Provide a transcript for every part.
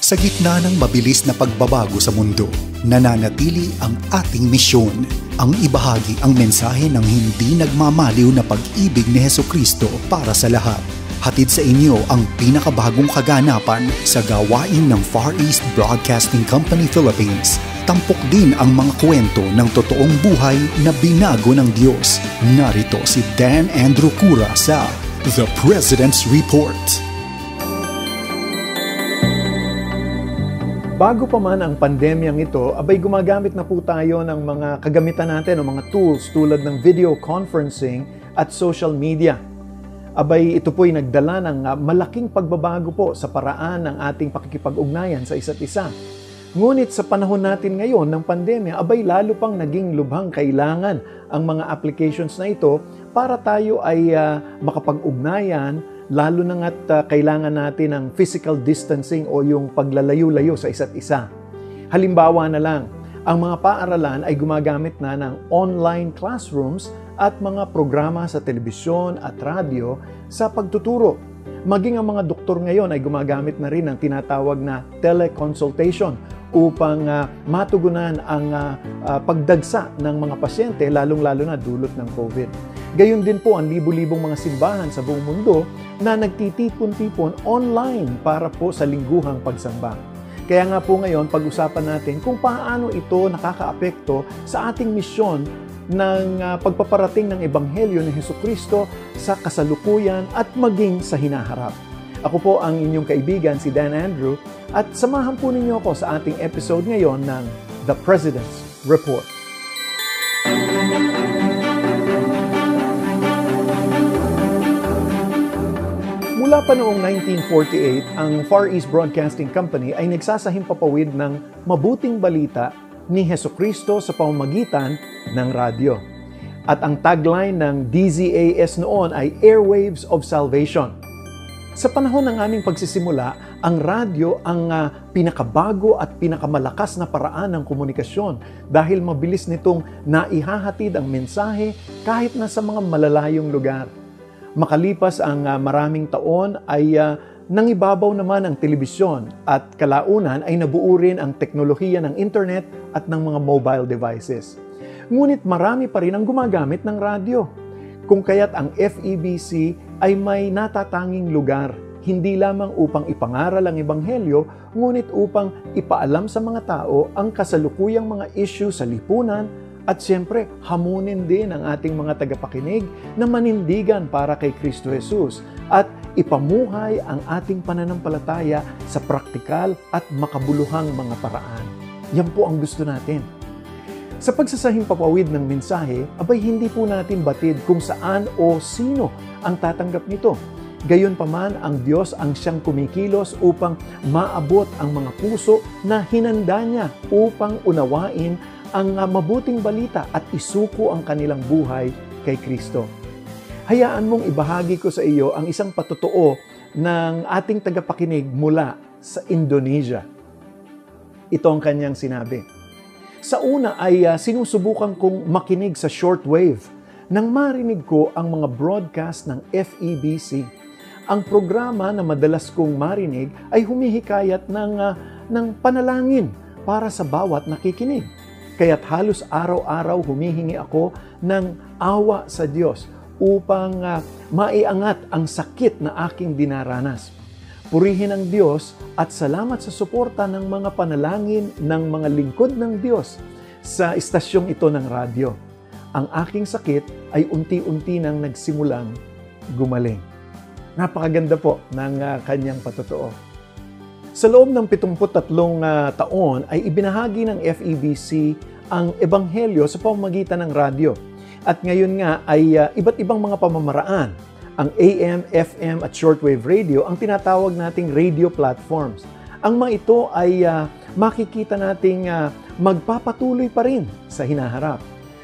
Sa gitna ng mabilis na pagbabago sa mundo, nananatili ang ating misyon, ang ibahagi ang mensahe ng hindi nagmamaliw na pag-ibig ni Hesukristo para sa lahat. Hatid sa inyo ang pinakabagong kaganapan sa gawain ng Far East Broadcasting Company Philippines. Tampok din ang mga kwento ng totoong buhay na binago ng Diyos. Narito si Dan Andrew Cura sa The President's Report. Bago pa man ang pandemyang ito, abay gumagamit na po tayo ng mga kagamitan natin o mga tools tulad ng video conferencing at social media. Abay ito po'y nagdala ng malaking pagbabago po sa paraan ng ating pakikipag-ugnayan sa isa't isa. Ngunit sa panahon natin ngayon ng pandemya, abay lalo pang naging lubhang kailangan ang mga applications na ito para tayo ay makapag-ugnayan, lalo na nga't kailangan natin ng physical distancing o yung paglalayo-layo sa isa't isa. Halimbawa na lang, ang mga paaralan ay gumagamit na ng online classrooms at mga programa sa telebisyon at radyo sa pagtuturo. Maging ang mga doktor ngayon ay gumagamit na rin ng tinatawag na teleconsultation upang matugunan ang pagdagsa ng mga pasyente, lalong-lalo na dulot ng COVID. Gayon din po ang libu-libong mga simbahan sa buong mundo na nagtitipon-tipon online para po sa lingguhang pagsamba. Kaya nga po ngayon, pag-usapan natin kung paano ito nakakaapekto sa ating misyon ng pagpaparating ng Ebanghelyo ni Hesukristo sa kasalukuyan at maging sa hinaharap. Ako po ang inyong kaibigan, si Dan Andrew, at samahan po ninyo ako sa ating episode ngayon ng The President's Report. Mula pa noong 1948, ang Far East Broadcasting Company ay nagsasahimpapawid ng mabuting balita ni Hesukristo sa pamamagitan ng radyo. At ang tagline ng DZAS noon ay Airwaves of Salvation. Sa panahon ng aming pagsisimula, ang radyo ang pinakabago at pinakamalakas na paraan ng komunikasyon dahil mabilis nitong naihahatid ang mensahe kahit na sa mga malalayong lugar. Makalipas ang maraming taon ay nangibabaw naman ang telebisyon at kalaunan ay nabuo rin ang teknolohiya ng internet at ng mga mobile devices. Ngunit marami pa rin ang gumagamit ng radyo. Kung kaya't ang FEBC ay may natatanging lugar, hindi lamang upang ipangaral ang Ebanghelyo, ngunit upang ipaalam sa mga tao ang kasalukuyang mga issue sa lipunan at siyempre hamunin din ang ating mga tagapakinig na manindigan para kay Kristo Jesus at ipamuhay ang ating pananampalataya sa praktikal at makabuluhang mga paraan. Yan po ang gusto natin. Sa pagsasahimpapawid ng mensahe, abay hindi po natin batid kung saan o sino ang tatanggap nito. Gayunpaman, ang Diyos ang siyang kumikilos upang maabot ang mga puso na hinanda niya upang unawain ang mabuting balita at isuko ang kanilang buhay kay Kristo. Hayaan mong ibahagi ko sa iyo ang isang patotoo ng ating tagapakinig mula sa Indonesia. Ito ang kanyang sinabi. Sa una ay sinusubukan kong makinig sa shortwave nang marinig ko ang mga broadcast ng FEBC. Ang programa na madalas kong marinig ay humihikayat ng panalangin para sa bawat nakikinig. Kaya't halos araw-araw humihingi ako ng awa sa Diyos upang maiangat ang sakit na aking dinaranas. Purihin ang Diyos at salamat sa suporta ng mga panalangin ng mga lingkod ng Diyos sa istasyong ito ng radyo. Ang aking sakit ay unti-unti nang nagsimulang gumaling. Napakaganda po ng kanyang patotoo. Sa loob ng 73 taon ay ibinahagi ng FEBC ang Ebanghelyo sa pamamagitan ng radyo. At ngayon nga ay iba't ibang mga pamamaraan. Ang AM, FM at shortwave radio ang tinatawag nating radio platforms. Ang mga ito ay makikita nating magpapatuloy pa rin sa hinaharap.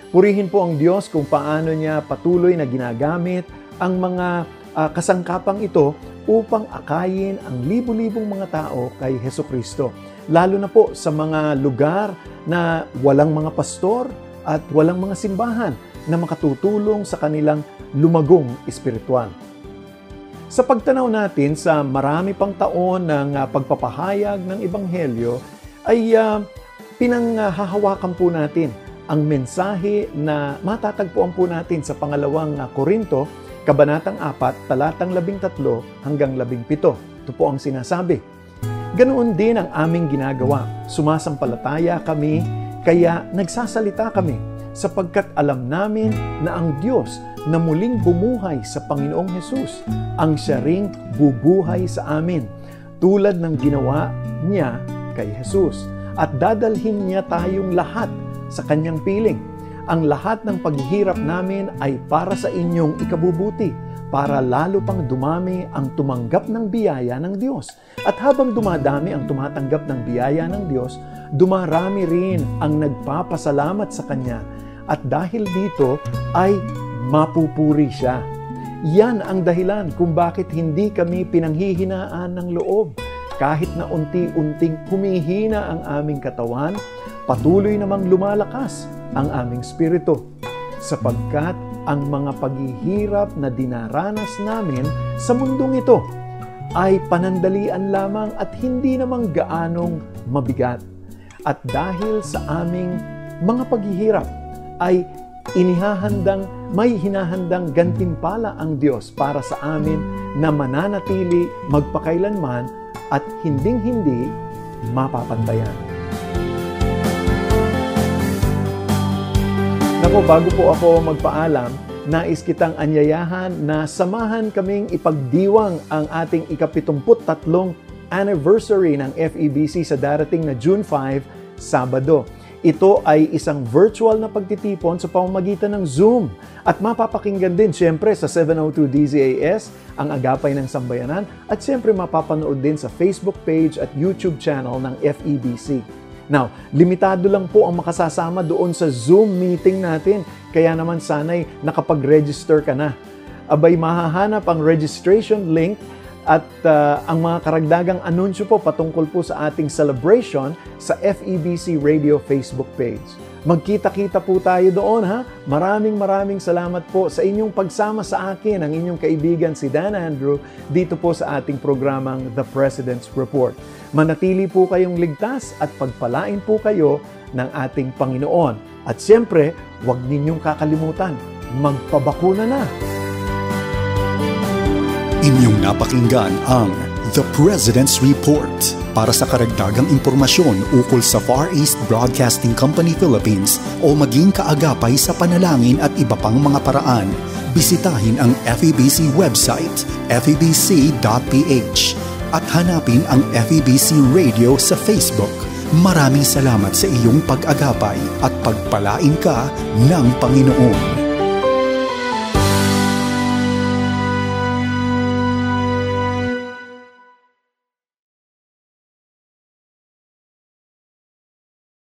Purihin po ang Diyos kung paano niya patuloy na ginagamit ang mga kasangkapang ito upang akayin ang libu-libong mga tao kay Hesukristo. Lalo na po sa mga lugar na walang mga pastor at walang mga simbahan na makatutulong sa kanilang lumagong espiritual. Sa pagtanaw natin sa marami pang taon ng pagpapahayag ng Ebanghelyo, ay pinanghahawakan po natin ang mensahe na matatagpuan po natin sa pangalawang Korinto, Kabanatang 4, talatang 13 hanggang 17. Ito po ang sinasabi. Ganoon din ang aming ginagawa. Sumasampalataya kami, kaya nagsasalita kami, sapagkat alam namin na ang Diyos na muling bumuhay sa Panginoong Hesus, ang siya ring bubuhay sa amin, tulad ng ginawa niya kay Hesus. At dadalhin niya tayong lahat sa kanyang piling. Ang lahat ng paghihirap namin ay para sa inyong ikabubuti, para lalo pang dumami ang tumanggap ng biyaya ng Diyos. At habang dumadami ang tumatanggap ng biyaya ng Diyos, dumarami rin ang nagpapasalamat sa Kanya. At dahil dito ay mapupuri siya. Yan ang dahilan kung bakit hindi kami pinanghihinaan ng loob. Kahit na unti-unting humihina ang aming katawan, patuloy namang lumalakas ang aming spirito. Sapagkat ang mga paghihirap na dinaranas namin sa mundong ito ay panandalian lamang at hindi namang gaanong mabigat. At dahil sa aming mga paghihirap ay may hinahandang gantimpala ang Diyos para sa amin na mananatili magpakailanman at hinding-hindi mapapantayan. Nako, bago po ako magpaalam, nais kitang anyayahan na samahan kaming ipagdiwang ang ating ika-73 anniversary ng FEBC sa darating na June 5, Sabado. Ito ay isang virtual na pagtitipon sa pamamagitan ng Zoom at mapapakinggan din siyempre sa 702 DZAS, ang agapay ng sambayanan, at siyempre mapapanood din sa Facebook page at YouTube channel ng FEBC. Now, limitado lang po ang makasasama doon sa Zoom meeting natin, kaya naman sana'y nakapag-register ka na. Abay, mahahanap ang registration link at ang mga karagdagang anunsyo po patungkol po sa ating celebration sa FEBC Radio Facebook page. Magkita-kita po tayo doon, ha? Maraming salamat po sa inyong pagsama sa akin, ang inyong kaibigan si Dan Andrew, dito po sa ating programang The President's Report. Manatili po kayong ligtas at pagpalain po kayo ng ating Panginoon. At siyempre, huwag ninyong kakalimutan, magpabakuna na! Inyong napakinggan ang The President's Report. Para sa karagdagang impormasyon ukol sa Far East Broadcasting Company Philippines o maging kaagapay sa panalangin at iba pang mga paraan, bisitahin ang FEBC website, febc.ph, at hanapin ang FEBC Radio sa Facebook. Maraming salamat sa iyong pag-agapay at pagpalain ka ng Panginoon.